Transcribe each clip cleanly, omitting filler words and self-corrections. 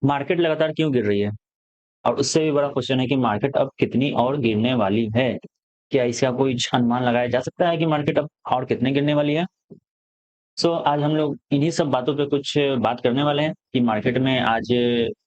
Market लगातार क्यों गिर रही है? और उससे भी बड़ा क्वेश्चन है कि मार्केट अब कितनी और गिरने वाली है? क्या इसका कोई अनुमान लगाया जा सकता है कि मार्केट अब और कितने गिरने वाली है? आज हम लोग इन्हीं सब बातों पे कुछ बात करने वाले हैं कि मार्केट में आज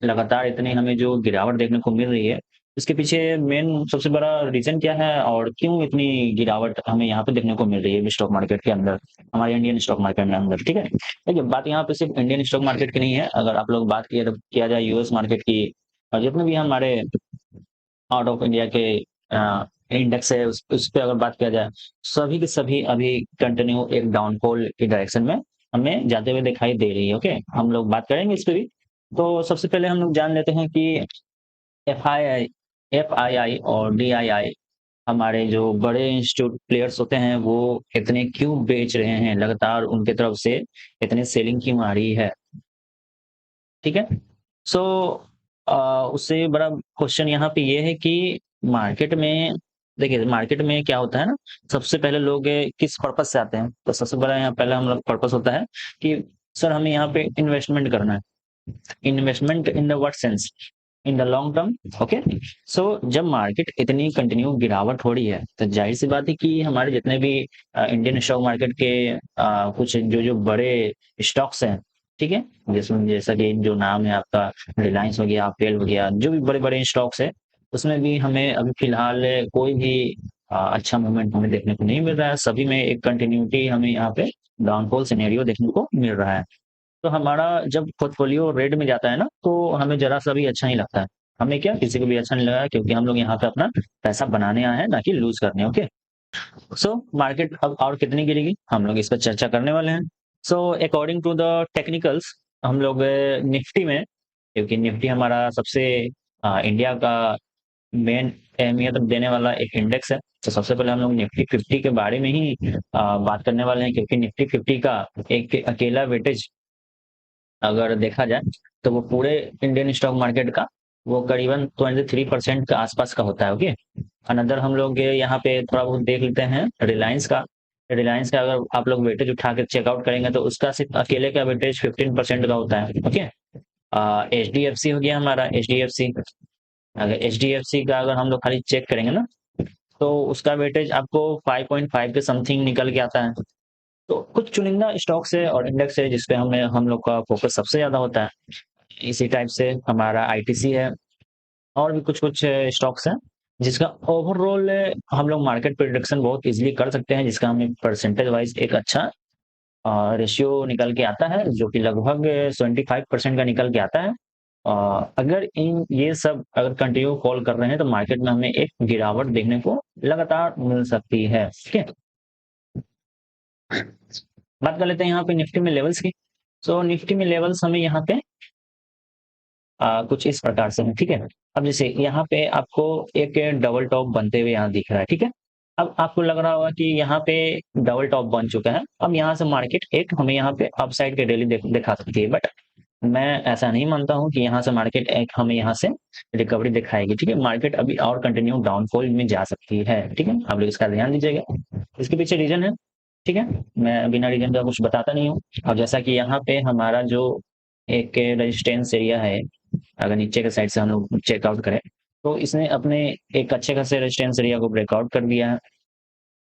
लगातार इतनी हमें जो गिरावट देखने को मिल रही है, इसके पीछे मेन सबसे बड़ा रीज़न क्या है और क्यों इतनी गिरावट हमें यहाँ पे देखने को मिल रही है स्टॉक मार्केट के अंदर, हमारे इंडियन स्टॉक मार्केट में अंदर, ठीक है? देखिए, बात यहाँ पे सिर्फ इंडियन स्टॉक मार्केट की नहीं है, अगर आप लोग बात किया तो किया जाए यूएस मार्केट की और जितने भी हमारे आउट ऑफ इंडिया के इंडेक्स है उस पे अगर बात किया जाए, सभी के सभी अभी कंटिन्यू एक डाउनफॉल की डायरेक्शन में हमें जाते हुए दिखाई दे रही है, ओके? हम लोग बात करेंगे इस पे भी। तो सबसे पहले हम लोग जान लेते हैं कि एफआईआई एफआईआई और डीआईआई हमारे जो बड़े इंस्टीट्यूट प्लेयर्स होते हैं, वो इतने क्यों बेच रहे हैं? लगातार उनके तरफ से इतने सेलिंग क्यों आ रही है? ठीक है? सो अ, उससे बड़ा क्वेश्चन यहाँ पे ये है कि मार्केट में देखिए, मार्केट में क्या होता है ना, सबसे पहले लोग किस पर्पज़ से आते हैं? तो सबसे बड़ा यहाँ पहला हम लोग पर्पज़ होता है कि सर हमें यहाँ पे इन्वेस्टमेंट करना है। Investment in the what sense? In the long term, okay? जब मार्केट इतनी कंटिन्यू गिरावट हो रही है, तो ज़ाहिर-सी बात है कि हमारे जितने भी इंडियन स्टॉक मार्केट के कुछ जो बड़े स्टॉक्स हैं, ठीक है? जिसमें जैसा कि जो नाम है आपका रिलायंस हो गया, पेल हो गया, जो भी बड़े-बड़े स्टॉक्स हैं, उसमें भी हमें अभी फ़िलहाल कोई भी अच्छा मूवमेंट हमें देखने को नहीं मिल रहा है। सभी में एक कंटिन्यूटी हमें यहाँ पे डाउनफॉल सिनेरियो देखने को मिल रहा है। तो हमारा जब पोर्टफोलियो रेड में जाता है ना, तो हमें ज़रा-सा भी अच्छा नहीं लगता है। हमें क्या, किसी को भी अच्छा नहीं लगा, क्योंकि हम लोग यहाँ पे अपना पैसा बनाने आए हैं, ना कि लूज़ करने, ओके? मार्केट अब और कितनी गिरेगी, हम लोग इस पर चर्चा करने वाले हैं। अकॉर्डिंग टू द टेक्निकल्स, हम लोग निफ्टी में, क्योंकि निफ्टी हमारा सबसे इंडिया का मेन अहमियत देने वाला एक इंडेक्स है, तो सबसे पहले हम लोग निफ्टी 50 के बारे में ही बात करने वाले हैं, क्योंकि निफ्टी 50 का एक अकेला वेटेज अगर देखा जाए, तो वो पूरे इंडियन स्टॉक मार्केट का वो करीबन 23% के आसपास का होता है, ओके? अनदर हम लोग यहाँ पे थोड़ा बहुत देख लेते हैं रिलायंस का। रिलायंस का अगर आप लोग वेटेज उठा के चेकआउट करेंगे, तो उसका सिर्फ अकेले का वेटेज 15% का होता है, okay? H D F C हो गया हमारा, एच डी एफ सी। अगर एच डी एफ सी का अगर हम लोग खाली चेक करेंगे ना, तो उसका वेटेज आपको 5.5 के समथिंग निकल के आता है। तो कुछ चुनिंदा स्टॉक्स है और इंडेक्स है जिसपे हमें हम लोग का फोकस सबसे ज़्यादा होता है। इसी टाइप से हमारा आईटीसी है और भी कुछ-कुछ स्टॉक्स हैं, जिसका ओवरऑल हम लोग मार्केट प्रेडिक्शन बहुत ईज़िली कर सकते हैं, जिसका हमें परसेंटेज वाइज़ एक अच्छा रेशियो निकल के आता है, जो कि लगभग 75% का निकल के आता है। अगर इन ये सब अगर कंटिन्यू फॉल कर रहे हैं, तो मार्केट में हमें एक गिरावट देखने को लगातार मिल सकती है, ठीक है? बात कर लेते हैं यहाँ पे निफ्टी में लेवल्स की। निफ्टी में लेवल्स हमें यहाँ पे कुछ इस प्रकार से हैं, ठीक है? अब जैसे यहाँ पे आपको एक डबल टॉप बनते हुए यहाँ दिख रहा है, ठीक है? अब आपको लग रहा होगा कि यहाँ पे डबल टॉप बन चुका है, अब यहाँ से मार्केट एक हमें यहाँ पे अपसाइड के डेली दिखा सकती है, बट मैं ऐसा नहीं मानता हूँ कि यहाँ से मार्केट एक हमें यहाँ से रिकवरी दिखाएगी, ठीक है? मार्केट अभी और कंटिन्यू डाउनफॉल में जा सकती है, ठीक है? आप लोग इसका ध्यान दीजिएगा। इसके पीछे रीज़न है, ठीक है? मैं बिना रीज़न का कुछ बताता नहीं हूँ। और जैसा कि यहाँ पे हमारा जो एक रेजिस्टेंस एरिया है, अगर नीचे के साइड से हम लोग चेकआउट करें, तो इसने अपने एक अच्छे खासे रेजिस्टेंस एरिया को ब्रेकआउट कर दिया है,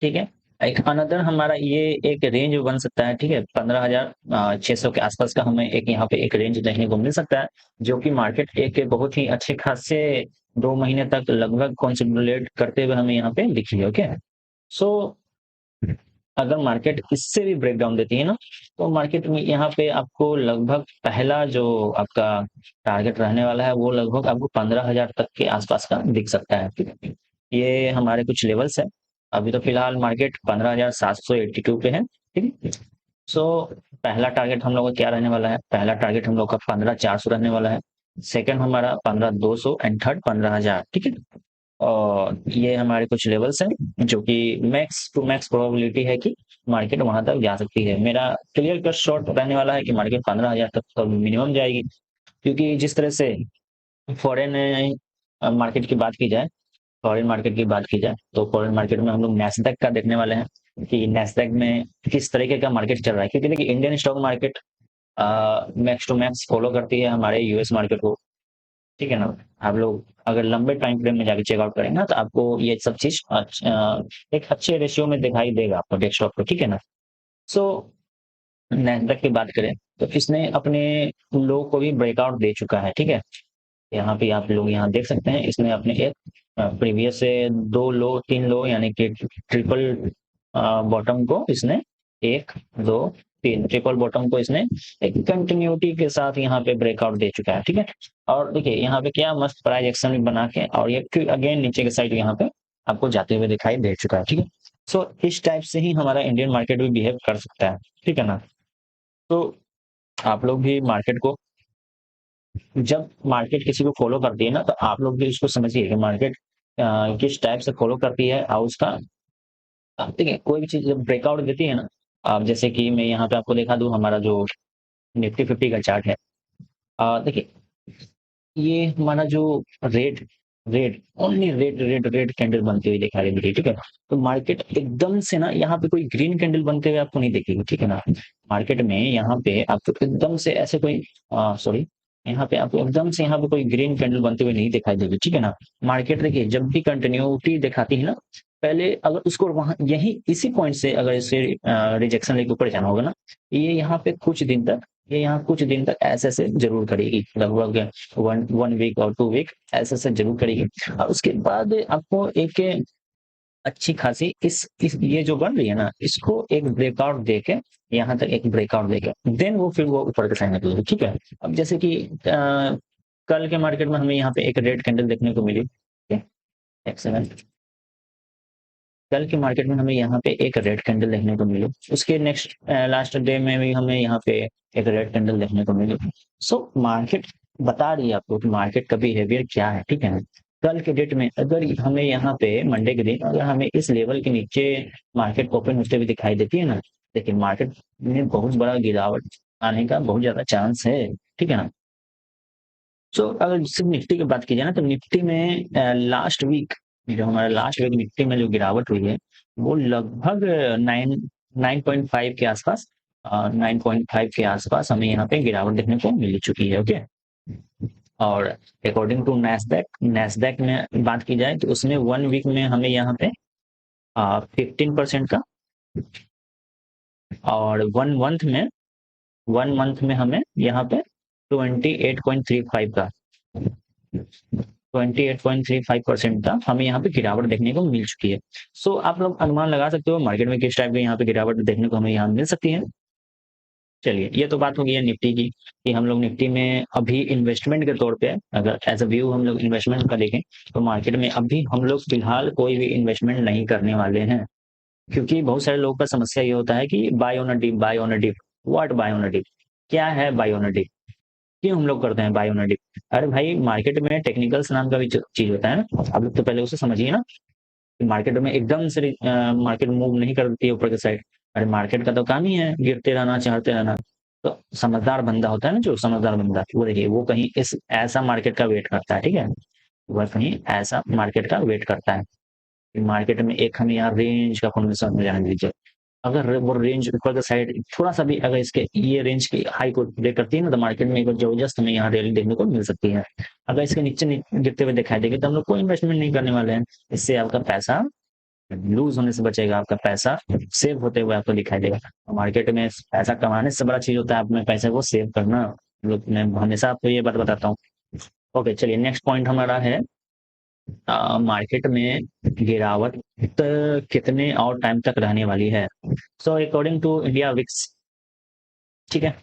ठीक है? एक अनदर हमारा ये एक रेंज बन सकता है, ठीक है? 15,600 के आसपास का हमें एक यहाँ पे एक रेंज देखने को मिल सकता है, जो कि मार्केट एक बहुत ही अच्छे खासे 2 महीने तक लगभग कंसोलिडेट करते हुए हमें यहाँ पे दिखी है, ओके? सो अगर मार्केट इससे भी ब्रेकडाउन देती है ना, तो मार्केट में यहाँ पे आपको लगभग पहला जो आपका टारगेट रहने वाला है, वो लगभग आपको 15,000 तक के आसपास का दिख सकता है, ठीक है? ये हमारे कुछ लेवल्स है। अभी तो फिलहाल मार्केट 15,782 पे है, ठीक है? सो पहला टारगेट हम लोग का क्या रहने वाला है? पहला टारगेट हम लोग का 15,400 रहने वाला है। सेकंड हमारा 15,200 एंड थर्ड 15,000, ठीक है? और ये हमारे कुछ लेवल्स हैं, जो कि मैक्स टू मैक्स प्रोबेबिलिटी है कि मार्केट वहां तक जा सकती है। मेरा क्लियर कट शॉट रहने वाला है कि मार्केट 15,000 तक तो मिनिमम जाएगी, क्योंकि जिस तरह से फॉरेन मार्केट की बात की जाए, फॉरेन मार्केट की बात की जाए, तो फॉरेन मार्केट में हम लोग नैस्डैक का देखने वाले हैं कि नैस्डैक में किस तरीके का मार्केट चल रहा है, क्योंकि देखिए Indian stock market max to max follow करती है हमारे यूएस मार्केट को, ठीक है ना। आप लोग अगर लंबे टाइम फ्रेम में जाके चेकआउट करेंगे ना, तो आपको ये सब चीज एक अच्छे रेशियो में दिखाई देगा आपको डेस्कटॉप पे, ठीक है ना। सो नैस्डैक की बात करें तो इसने अपने लो को भी ब्रेकआउट दे चुका है, ठीक है। यहाँ पे आप लोग यहाँ देख सकते हैं, इसने अपने एक प्रीवियस से 2 लो 3 लो यानी कि ट्रिपल बॉटम को इसने 1 2 3 ट्रिपल बॉटम को इसने एक कंटिन्यूटी के साथ यहाँ पे ब्रेकआउट दे चुका है, ठीक है। और देखिए यहाँ पे क्या मस्त प्राइस एक्शन भी बना के और ये फिर अगेन नीचे के साइड यहाँ पे आपको जाते हुए दिखाई दे चुका है, ठीक है। सो इस टाइप से ही हमारा इंडियन मार्केट भी बिहेव कर सकता है, ठीक है ना। तो आप लोग भी मार्केट को, जब मार्केट किसी को फॉलो करती है ना, तो आप लोग भी इसको समझिए कि मार्केट किस टाइप से फॉलो करती है और उसका देखिए कोई भी चीज जब ब्रेकआउट देती है ना, आप जैसे कि मैं यहाँ पे आपको दिखा दूं हमारा जो निफ्टी 50 का चार्ट है। देखिए ये हमारा जो red red only red red red candle बनती हुई दिखा रही है, ठीक है। तो मार्केट एकदम से ना यहाँ पे कोई ग्रीन कैंडल बनते हुए आपको नहीं दिखेगी, ठीक है ना। मार्केट में यहाँ पे आपको एकदम से ऐसे कोई सॉरी, यहाँ पे आपको एकदम से यहाँ पे कोई ग्रीन कैंडल बनते हुए नहीं दिखाई देगी, ठीक है ना। मार्केट देखिए जब भी कंटिन्यूटी दिखाती है ना, पहले अगर उसको वहां यही इसी पॉइंट से अगर इसे रिजेक्शन लेके ऊपर जाना होगा ना, ये यहाँ पे कुछ दिन तक, ये यहाँ कुछ दिन तक ऐसे ऐसे जरूर करेगी, लगभग वन वीक और 2 वीक ऐसे ऐसे जरूर करेगी। और उसके बाद आपको एक अच्छी खासी इस ये जो बन रही है ना, इसको एक ब्रेकआउट देके यहाँ तक एक ब्रेकआउट देके देन वो फिर वो ऊपर के साइड निकलेगी, ठीक है। अब जैसे कि कल के मार्केट में हमें यहाँ पे एक रेड कैंडल देखने को मिली, ठीक है। एक सेकंड, कल के मार्केट में हमें यहाँ पे एक रेड कैंडल देखने को मिली, उसके नेक्स्ट लास्ट डे में भी हमें यहाँ पे एक रेड कैंडल देखने को मिली। सो मार्केट बता रही है आपको कि मार्केट का बिहेवियर क्या है, ठीक है ना। कल के डेट में अगर हमें यहाँ पे मंडे के दिन अगर हमें इस लेवल के नीचे मार्केट ओपन होते हुए दिखाई देती है ना, देखिए मार्केट में बहुत बड़ा गिरावट आने का बहुत ज्यादा चांस है, ठीक है ना। सो अगर सिर्फ निफ्टी की बात की जाए ना, तो निफ्टी में लास्ट वीक जो हमारा लास्ट वीक निफ्टी में जो गिरावट हुई है, वो लगभग 9.5 के आसपास, 9.5 के आसपास हमें यहाँ पे गिरावट देखने को मिल चुकी है, ओके। और अकॉर्डिंग टू नैस्डैक, नैस्डैक में बात की जाए तो उसमें 1 वीक में हमें यहाँ पे 15% का, और 1 मंथ में हमें यहाँ पे 28.35 का, 28.35% का हमें यहाँ पे गिरावट देखने को मिल चुकी है। सो आप लोग अनुमान लगा सकते हो मार्केट में किस टाइप की यहाँ पे गिरावट देखने को हमें यहाँ मिल सकती है। चलिए ये तो बात हो गई है निफ्टी की, कि हम लोग निफ्टी में अभी इन्वेस्टमेंट के तौर पे अगर एज अ व्यू हम लोग इन्वेस्टमेंट का देखें, तो मार्केट में अभी हम लोग फिलहाल कोई भी इन्वेस्टमेंट नहीं करने वाले हैं। क्योंकि बहुत सारे लोगों का समस्या ये होता है कि buy on a dip, buy on a dip, what buy on a dip, क्या है बाय ऑन अ डिप, क्यों हम लोग करते हैं बाय ऑन अ डिप। अरे भाई मार्केट में टेक्निकल्स नाम का भी चीज होता है ना, आप लोग तो पहले उसे समझिए ना। मार्केट में एकदम से मार्केट मूव नहीं करती है ऊपर के साइड। अरे मार्केट का तो काम ही है गिरते रहना, चढ़ते रहना। तो समझदार बंदा होता है ना, जो समझदार बंदा वो देखिए वो कहीं इस ऐसा मार्केट का वेट करता है, ठीक है। वह कहीं ऐसा मार्केट का वेट करता है। मार्केट में एक हमें यहाँ रेंज का फॉर्मेशन में जाने दीजिए। अगर वो रेंज ऊपर का साइड थोड़ा सा भी अगर इसके ये रेंज की हाई को ब्रेक करती है ना, तो मार्केट में एक बार जबरदस्त हमें यहाँ रैली देखने को मिल सकती है। अगर इसके नीचे गिरते हुए दिखाई देगी तो हम लोग कोई इन्वेस्टमेंट नहीं करने वाले हैं। इससे आपका पैसा लूज होने से बचेगा, आपका पैसा सेव होते हुए आपको दिखाई देगा। मार्केट में पैसा कमाने से बड़ा चीज होता है अपने पैसे को सेव करना। लोग मैं हमेशा आपको ये बात बताता हूँ। ओके चलिए नेक्स्ट पॉइंट हमारा है मार्केट में गिरावट कितने और टाइम तक रहने वाली है। So according to India VIX, ठीक है।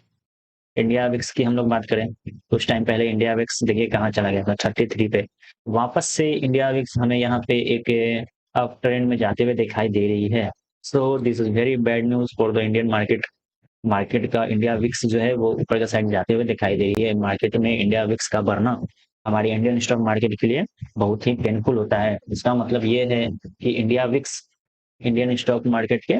इंडिया विक्स की हम लोग बात करें, कुछ टाइम पहले इंडिया विक्स देखिए कहाँ चला गया था, 33 पे। वापस से इंडिया विक्स हमें यहाँ पे एक अप ट्रेंड में जाते हुए दिखाई दे रही है। So this is very bad news for the Indian market. Market का इंडिया विक्स जो है वो ऊपर का साइड जाते हुए दिखाई दे रही है। मार्केट में इंडिया विक्स का बढ़ना हमारी इंडियन स्टॉक मार्केट के लिए बहुत ही पेनफुल होता है। इसका मतलब ये है कि India VIX Indian stock market के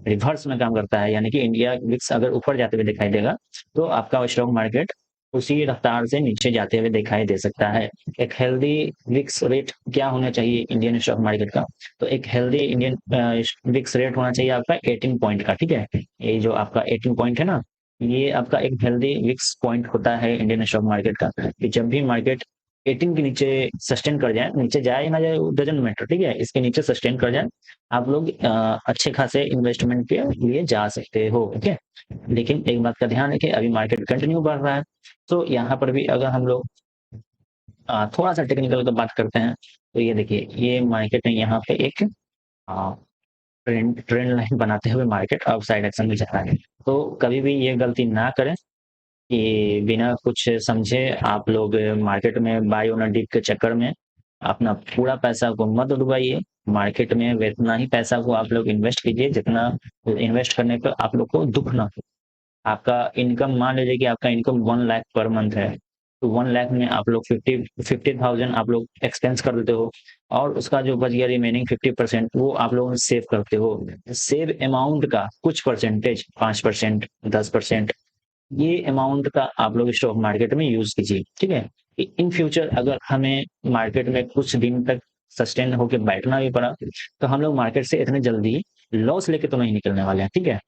रिवर्स में काम करता है, यानी कि इंडिया विक्स अगर ऊपर जाते हुए दिखाई देगा तो आपका स्टॉक मार्केट उसी रफ्तार से नीचे जाते हुए दिखाई दे सकता है। एक हेल्दी विक्स रेट क्या होना चाहिए इंडियन स्टॉक मार्केट का, तो एक हेल्दी इंडियन विक्स रेट होना चाहिए आपका 18 पॉइंट का, ठीक है। ये जो आपका 18 पॉइंट है ना, ये आपका एक हेल्दी विक्स पॉइंट होता है इंडियन स्टॉक मार्केट का, कि जब भी मार्केट 18 के नीचे सस्टेन कर जाए, नीचे जाए ना जाए डजंट मैटर, ठीक है, इसके नीचे सस्टेन कर जाए, आप लोग अच्छे खासे इन्वेस्टमेंट के लिए जा सकते हो। ओके, लेकिन एक बात का ध्यान रखें, अभी मार्केट कंटिन्यू बढ़ रहा है, तो यहाँ पर भी अगर हम लोग थोड़ा सा टेक्निकल का बात करते हैं, तो ये देखिए, ये मार्केट ने यहाँ पे एक ट्रेंड ट्रेंड लाइन बनाते हुए मार्केट अब साइड एक्शन में जा रहा है। तो कभी भी ये गलती ना करें कि बिना कुछ समझे आप लोग मार्केट में बाय ऑन डिप के चक्कर में अपना पूरा पैसा को मत डुबाइए। मार्केट में उतना ही पैसा को आप लोग इन्वेस्ट कीजिए जितना इन्वेस्ट करने पर आप लोग को दुख ना हो। आपका इनकम, मान लीजिए कि आपका इनकम 1 लाख पर मंथ है, तो 1 लाख में आप लोग 50,000 आप लोग एक्सपेंस कर देते हो, और उसका जो बच गया रिमेनिंग 50% वो आप लोग सेव करते हो। सेव अमाउंट का कुछ परसेंटेज, 5%, 10%, ये अमाउंट का आप लोग स्टॉक मार्केट में यूज कीजिए, ठीक है। इन फ्यूचर अगर हमें मार्केट में कुछ दिन तक सस्टेन होकर बैठना भी पड़ा, तो हम लोग मार्केट से इतने जल्दी लॉस लेके तो नहीं निकलने वाले हैं, ठीक है।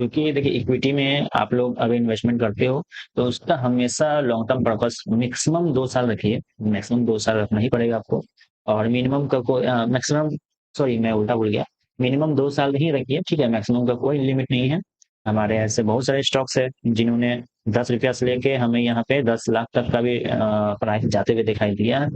क्योंकि देखिए, इक्विटी में आप लोग अगर इन्वेस्टमेंट करते हो, तो उसका हमेशा लॉन्ग टर्म पर्पस मैक्सिमम 2 साल रखिए। मैक्सिमम 2 साल रखना ही पड़ेगा आपको। और मिनिमम का कोई मैक्सिमम, सॉरी मैं उल्टा बोल गया, मिनिमम 2 साल ही रखिए, ठीक है, मैक्सिमम का कोई लिमिट नहीं है। हमारे ऐसे बहुत सारे स्टॉक्स है जिन्होंने 10 रुपया से लेके हमें यहाँ पे 10 लाख तक का भी प्राइस जाते हुए दिखाई दिया है।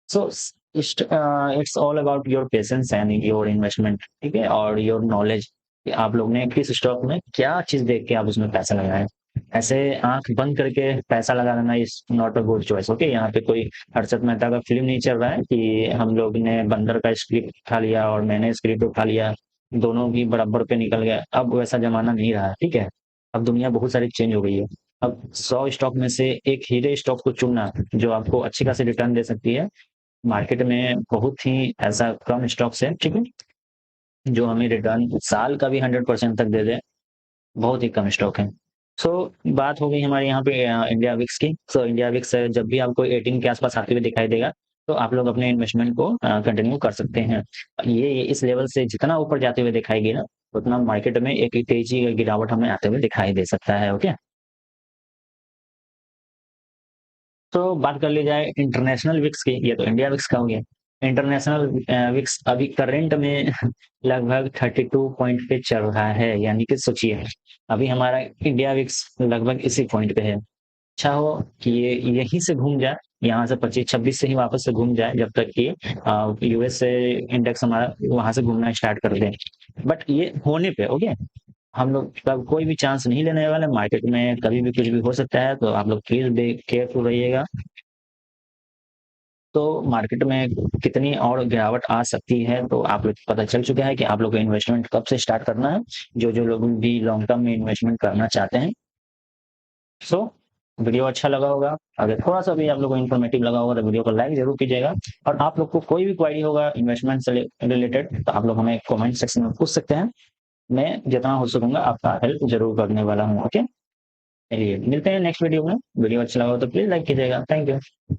So it's all about your patience and your investment, ठीक है, और योर नॉलेज, कि आप लोग ने किस स्टॉक में क्या चीज देख के आप उसमें पैसा लगाए। ऐसे आंख बंद करके पैसा लगा लेना is not a good choice. Okay, यहाँ पे कोई हर्षद मेहता का फिल्म नहीं चल रहा है कि हम लोग ने बंदर का स्क्रिप्ट उठा लिया और मैंने स्क्रिप्ट उठा लिया, दोनों भी बराबर पे निकल गए। अब वैसा जमाना नहीं रहा है, ठीक है। अब दुनिया बहुत सारी चेंज हो गई है। अब 100 स्टॉक में से एक हीरे स्टॉक को चुनना जो आपको अच्छी खासी रिटर्न दे सकती है। मार्केट में बहुत ही ऐसा कम स्टॉक्स है, ठीक है, जो हमें रिटर्न साल का भी 100% तक दे दे। बहुत ही कम स्टॉक है। सो बात हो गई हमारे यहाँ पे इंडिया विक्स की। सो इंडिया विक्स जब भी आपको 18 के आसपास आते हुए दिखाई देगा, तो आप लोग अपने इन्वेस्टमेंट को कंटिन्यू कर सकते हैं। ये इस लेवल से जितना ऊपर जाते हुए दिखाई देगा, उतना मार्केट में एक तेजी गिरावट हमें आते हुए दिखाई दे सकता है। ओके, तो बात कर ली जाए इंटरनेशनल विक्स की। ये तो इंडिया विक्स का हो गया। इंटरनेशनल विक्स अभी करंट में लगभग 32 पॉइंट पे चल रहा है, यानी कि सोचिए अभी हमारा इंडिया विक्स लगभग इसी पॉइंट पे है। अच्छा हो कि ये यहीं से घूम जाए, यहाँ से 25-26 से ही वापस से घूम जाए, जब तक कि यूएस से इंडेक्स हमारा वहां से घूमना स्टार्ट कर दे। बट ये होने पे ओके, हम लोग तब कोई भी चांस नहीं लेने वाले। मार्केट में कभी भी कुछ भी हो सकता है, तो आप लोग प्लीज बी केयरफुल रहिएगा। तो मार्केट में कितनी और गिरावट आ सकती है, तो आप लोग को पता चल चुका है कि आप लोग को इन्वेस्टमेंट कब से स्टार्ट करना है, जो जो लोग भी लॉन्ग टर्म में इन्वेस्टमेंट करना चाहते हैं। सो वीडियो अच्छा लगा होगा, अगर थोड़ा सा भी आप लोग को इन्फॉर्मेटिव लगा होगा, तो वीडियो को लाइक जरूर कीजिएगा। और आप लोग को कोई भी क्वारी होगा इन्वेस्टमेंट से रिलेटेड, तो आप लोग हमें कमेंट सेक्शन में पूछ सकते हैं। मैं जितना हो सकूंगा आपका हेल्प जरूर करने वाला हूँ। ओके, चलिए मिलते हैं नेक्स्ट वीडियो में। वीडियो अच्छा लगा हो तो प्लीज लाइक कीजिएगा। Thank you.